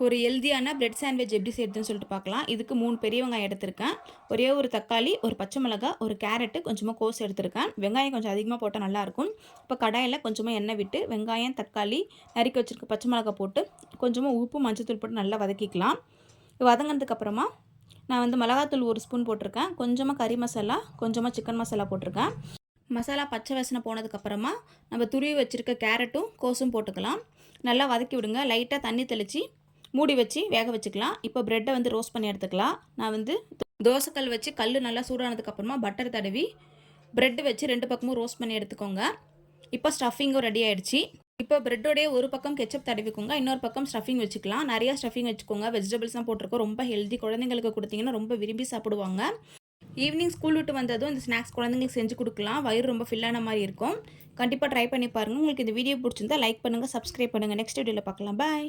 ஒரு ஹெல்தியான bread sandwich எப்படி செய்யறதுன்னு சொல்லிட்டு பார்க்கலாம். இதுக்கு 3 பெரிய வெங்காயம் எடுத்திருக்கேன். ஒரே ஒரு தக்காளி, ஒரு பச்சை மிளகாய், ஒரு கேரட்டு, கொஞ்சமா கோஸ் எடுத்திருக்கேன். வெங்காயம் கொஞ்சம் அதிகமாக போட்டால் நல்லாயிருக்கும். இப்போ கடாயில் கொஞ்சமாக எண்ணெய் விட்டு வெங்காயம், தக்காளி, நறுக்கி வச்சிருக்க பச்சை மிளகாய் போட்டு கொஞ்சமாக உப்பு, மஞ்சத்தூள் போட்டு நல்லா வதக்கிக்கலாம். வதங்கினதுக்கப்புறமா நான் வந்து மிளகாத்தூள் 1 ஸ்பூன் போட்டிருக்கேன். கொஞ்சமாக கறி மசாலா, கொஞ்சமாக சிக்கன் மசாலா போட்டிருக்கேன். மசாலா பச்சை வாசனை போனதுக்கப்புறமா நம்ம துருவி வச்சுருக்க கேரட்டும் கோஸும் போட்டுக்கலாம். நல்லா வதக்கி விடுங்க. லைட்டாக தண்ணி தெளித்து மூடி வச்சு வேக வச்சுக்கலாம். இப்போ ப்ரெட்டை வந்து ரோஸ்ட் பண்ணி எடுத்துக்கலாம். நான் வந்து தோசைக்கல் வச்சு கல் நல்லா சூடானதுக்கப்புறமா பட்டர் தடவி ப்ரெட்டு வச்சு 2 பக்கமும் ரோஸ்ட் பண்ணி எடுத்துக்கோங்க. இப்போ ஸ்டஃபிங்கும் ரெடி ஆகிடுச்சு. இப்போ ப்ரெட்டோடைய ஒரு பக்கம் கெச்சப் தடவிக்கோங்க, இன்னொரு பக்கம் ஸ்டஃபிங் வச்சுக்கலாம். நிறையா ஸ்டஃபிங் வச்சுக்கோங்க. வெஜிடபிள்ஸ்லாம் போட்டிருக்கோம். ரொம்ப ஹெல்தி. குழந்தைங்களுக்கு கொடுத்தீங்கன்னா ரொம்ப விரும்பி சாப்பிடுவாங்க. ஈவினிங் ஸ்கூல் விட்டு வந்ததும் இந்த ஸ்நாக்ஸ் குழந்தைங்களுக்கு செஞ்சு கொடுக்கலாம். வயிறு ரொம்ப ஃபில்லான மாதிரி இருக்கும். கண்டிப்பாக ட்ரை பண்ணி பாருங்கள். உங்களுக்கு இந்த வீடியோ பிடிச்சிருந்தா லைக் பண்ணுங்கள், சப்ஸ்கிரைப் பண்ணுங்கள். நெக்ஸ்ட் வீடியோவில் பார்க்கலாம். பாய்.